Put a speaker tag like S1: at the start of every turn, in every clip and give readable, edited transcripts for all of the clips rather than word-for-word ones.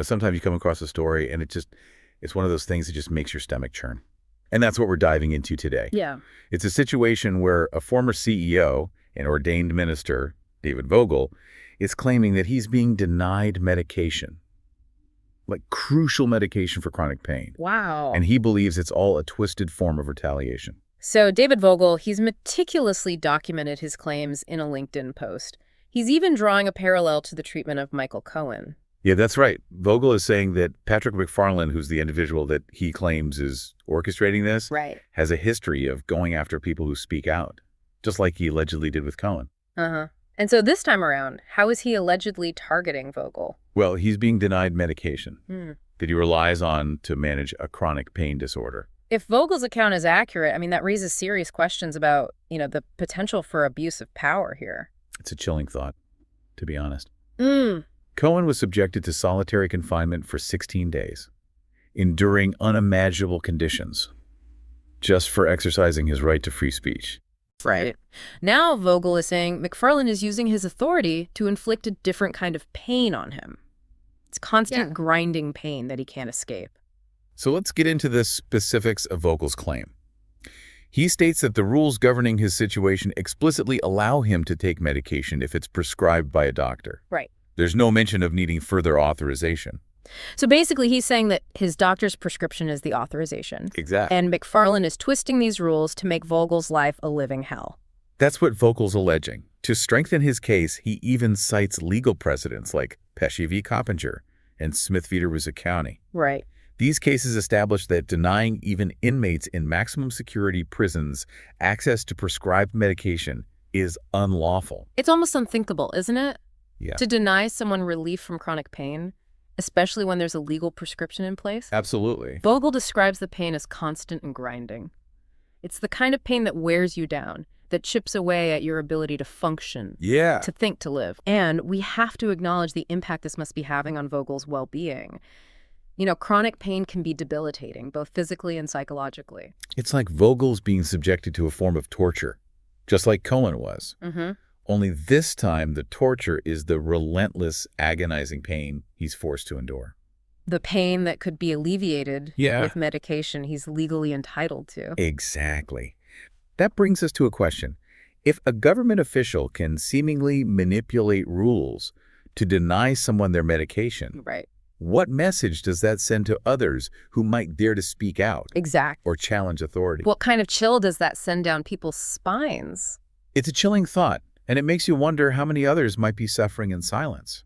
S1: Sometimes you come across a story and it's one of those things that just makes your stomach churn. And that's what we're diving into today.
S2: Yeah.
S1: It's a situation where a former CEO, an ordained minister, David Vogel, is claiming that he's being denied medication, like crucial medication for chronic pain.
S2: Wow.
S1: And he believes it's all a twisted form of retaliation.
S2: So David Vogel, he's meticulously documented his claims in a LinkedIn post. He's even drawing a parallel to the treatment of Michael Cohen.
S1: Yeah, that's right. Vogel is saying that Patrick McFarland, who's the individual that he claims is orchestrating this,
S2: Right.
S1: has a history of going after people who speak out, just like he allegedly did with Cohen.
S2: Uh-huh. And so this time around, how is he allegedly targeting Vogel?
S1: Well, he's being denied medication that he relies on to manage a chronic pain disorder.
S2: If Vogel's account is accurate, I mean, that raises serious questions about, the potential for abuse of power here.
S1: It's a chilling thought, to be honest.
S2: Mm.
S1: Cohen was subjected to solitary confinement for 16 days, enduring unimaginable conditions, just for exercising his right to free speech.
S2: Right. Now Vogel is saying McFarland is using his authority to inflict a different kind of pain on him. It's constant grinding pain that he can't escape.
S1: So let's get into the specifics of Vogel's claim. He states that the rules governing his situation explicitly allow him to take medication if it's prescribed by a doctor.
S2: Right.
S1: There's no mention of needing further authorization.
S2: So basically, he's saying that his doctor's prescription is the authorization.
S1: Exactly.
S2: And McFarland is twisting these rules to make Vogel's life a living hell.
S1: That's what Vogel's alleging. To strengthen his case, he even cites legal precedents like Pesci v. Coppinger and Smith v. Rouza County.
S2: Right.
S1: These cases establish that denying even inmates in maximum security prisons access to prescribed medication is unlawful.
S2: It's almost unthinkable, isn't it?
S1: Yeah.
S2: To deny someone relief from chronic pain, especially when there's a legal prescription in place.
S1: Absolutely.
S2: Vogel describes the pain as constant and grinding. It's the kind of pain that wears you down, that chips away at your ability to function, to think, to live. And we have to acknowledge the impact this must be having on Vogel's well-being. Chronic pain can be debilitating, both physically and psychologically.
S1: It's like Vogel's being subjected to a form of torture, just like Cohen was.
S2: Mm-hmm.
S1: Only this time, the torture is the relentless, agonizing pain he's forced to endure.
S2: The pain that could be alleviated with medication he's legally entitled to.
S1: Exactly. That brings us to a question. If a government official can seemingly manipulate rules to deny someone their medication,
S2: Right.
S1: what message does that send to others who might dare to speak out
S2: Exactly.
S1: or challenge authority?
S2: What kind of chill does that send down people's spines?
S1: It's a chilling thought, and it makes you wonder how many others might be suffering in silence,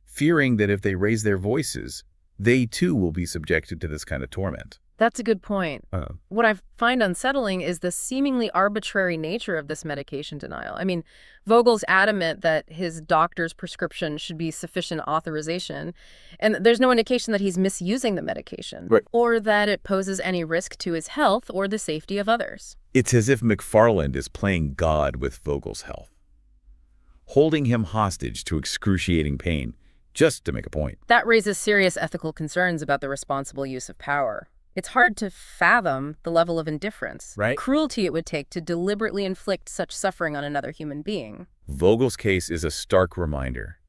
S1: fearing that if they raise their voices, they too will be subjected to this kind of torment.
S2: That's a good point. What I find unsettling is the seemingly arbitrary nature of this medication denial. I mean, Vogel's adamant that his doctor's prescription should be sufficient authorization, and there's no indication that he's misusing the medication, or that it poses any risk to his health or the safety of others.
S1: It's as if McFarland is playing God with Vogel's health, holding him hostage to excruciating pain just to make a point.
S2: That raises serious ethical concerns about the responsible use of power. It's hard to fathom the level of indifference, cruelty it would take to deliberately inflict such suffering on another human being.
S1: Vogel's case is a stark reminder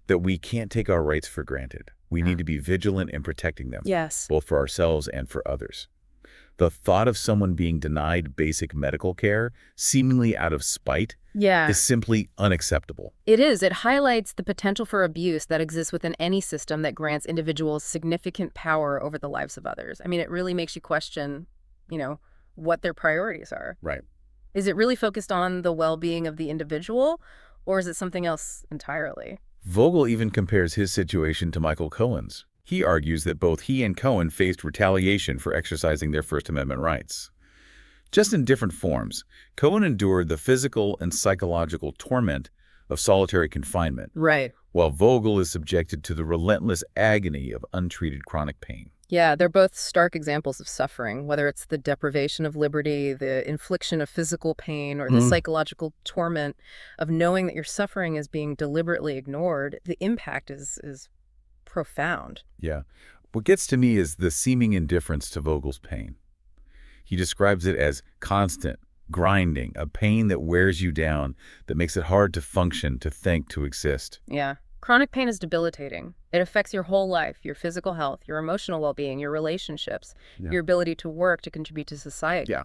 S1: that we can't take our rights for granted. We need to be vigilant in protecting them, both for ourselves and for others. The thought of someone being denied basic medical care, seemingly out of spite, is simply unacceptable.
S2: It is. It highlights the potential for abuse that exists within any system that grants individuals significant power over the lives of others. I mean, it really makes you question, what their priorities are.
S1: Right.
S2: Is it really focused on the well-being of the individual, or is it something else entirely?
S1: Vogel even compares his situation to Michael Cohen's. He argues that both he and Cohen faced retaliation for exercising their First Amendment rights. Just in different forms, Cohen endured the physical and psychological torment of solitary confinement, while Vogel is subjected to the relentless agony of untreated chronic pain.
S2: Yeah, they're both stark examples of suffering, whether it's the deprivation of liberty, the infliction of physical pain, or the psychological torment of knowing that your suffering is being deliberately ignored. The impact is profound.
S1: Yeah. What gets to me is the seeming indifference to Vogel's pain. He describes it as constant, grinding, a pain that wears you down, that makes it hard to function, to think, to exist.
S2: Yeah. Chronic pain is debilitating. It affects your whole life, your physical health, your emotional well-being, your relationships,
S1: Yeah.
S2: your ability to work, to contribute to society.
S1: Yeah.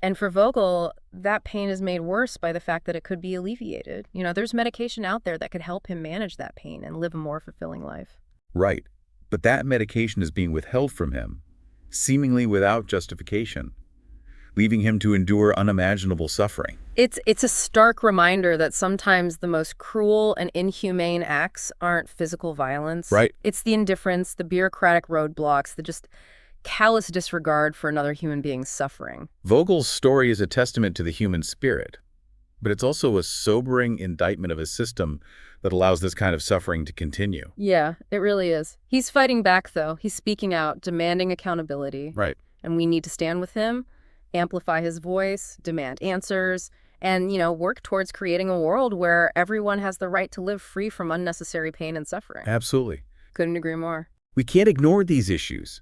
S2: And for Vogel, that pain is made worse by the fact that it could be alleviated. There's medication out there that could help him manage that pain and live a more fulfilling life.
S1: Right. But that medication is being withheld from him, seemingly without justification, leaving him to endure unimaginable suffering.
S2: It's a stark reminder that sometimes the most cruel and inhumane acts aren't physical violence.
S1: Right.
S2: It's the indifference, the bureaucratic roadblocks, the just callous disregard for another human being's suffering.
S1: Vogel's story is a testament to the human spirit, but it's also a sobering indictment of a system that allows this kind of suffering to continue.
S2: Yeah, it really is. He's fighting back, though. He's speaking out, demanding accountability.
S1: Right.
S2: And we need to stand with him, amplify his voice, demand answers, and, work towards creating a world where everyone has the right to live free from unnecessary pain and suffering.
S1: Absolutely.
S2: Couldn't agree more.
S1: We can't ignore these issues.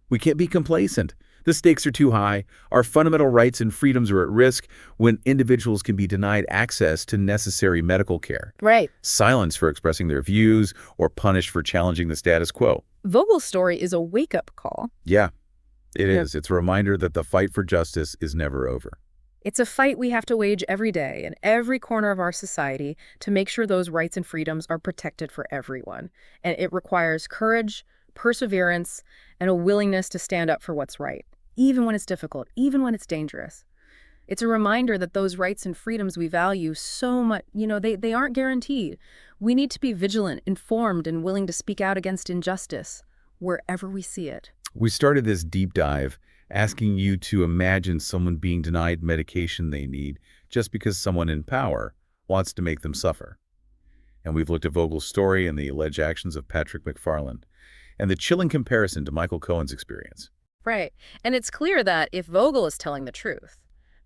S1: We can't be complacent. The stakes are too high. Our fundamental rights and freedoms are at risk when individuals can be denied access to necessary medical care.
S2: Right.
S1: Silenced for expressing their views or punished for challenging the status quo.
S2: Vogel's story is a wake-up call.
S1: Yeah, it is. It's a reminder that the fight for justice is never over.
S2: It's a fight we have to wage every day in every corner of our society to make sure those rights and freedoms are protected for everyone. And it requires courage, perseverance, and a willingness to stand up for what's right, even when it's difficult, even when it's dangerous. It's a reminder that those rights and freedoms we value so much, they aren't guaranteed. We need to be vigilant, informed, and willing to speak out against injustice wherever we see it.
S1: We started this deep dive asking you to imagine someone being denied medication they need just because someone in power wants to make them suffer. And we've looked at Vogel's story and the alleged actions of Patrick McFarland, and the chilling comparison to Michael Cohen's experience.
S2: Right. And it's clear that if Vogel is telling the truth,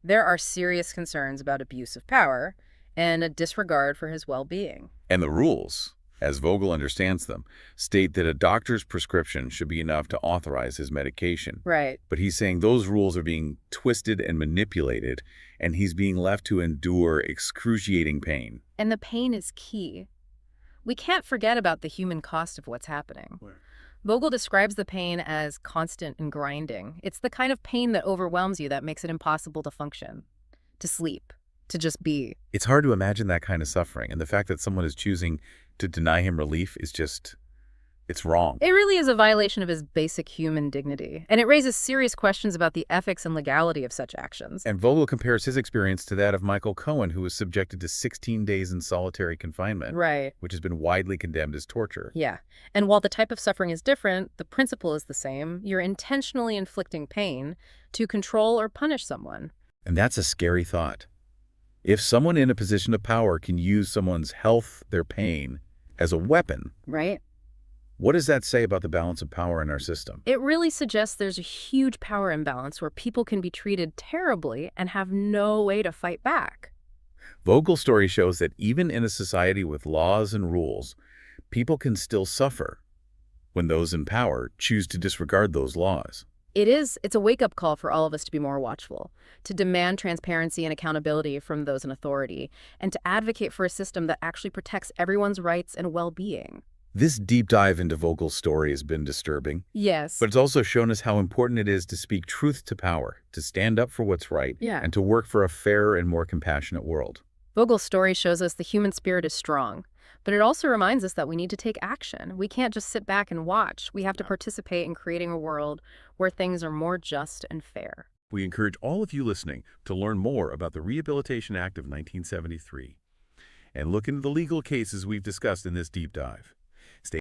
S2: there are serious concerns about abuse of power and a disregard for his well-being.
S1: And the rules, as Vogel understands them, state that a doctor's prescription should be enough to authorize his medication.
S2: Right.
S1: But he's saying those rules are being twisted and manipulated, and he's being left to endure excruciating pain.
S2: And the pain is key. We can't forget about the human cost of what's happening. Vogel describes the pain as constant and grinding. It's the kind of pain that overwhelms you, that makes it impossible to function, to sleep, to just be.
S1: It's hard to imagine that kind of suffering, and the fact that someone is choosing to deny him relief is just, it's wrong.
S2: It really is a violation of his basic human dignity, and it raises serious questions about the ethics and legality of such actions.
S1: And Vogel compares his experience to that of Michael Cohen, who was subjected to 16 days in solitary confinement,
S2: Right.
S1: which has been widely condemned as torture.
S2: Yeah. And while the type of suffering is different, the principle is the same. You're intentionally inflicting pain to control or punish someone.
S1: And that's a scary thought. If someone in a position of power can use someone's health, their pain, as a weapon,
S2: Right.
S1: what does that say about the balance of power in our system?
S2: It really suggests there's a huge power imbalance where people can be treated terribly and have no way to fight back.
S1: Vogel's story shows that even in a society with laws and rules, people can still suffer when those in power choose to disregard those laws.
S2: It's a wake-up call for all of us to be more watchful, to demand transparency and accountability from those in authority, and to advocate for a system that actually protects everyone's rights and well-being.
S1: This deep dive into Vogel's story has been disturbing,
S2: Yes.
S1: but it's also shown us how important it is to speak truth to power, to stand up for what's right,
S2: Yeah.
S1: and to work for a fairer and more compassionate world.
S2: Vogel's story shows us the human spirit is strong, but it also reminds us that we need to take action. We can't just sit back and watch. We have to participate in creating a world where things are more just and fair.
S1: We encourage all of you listening to learn more about the Rehabilitation Act of 1973 and look into the legal cases we've discussed in this deep dive.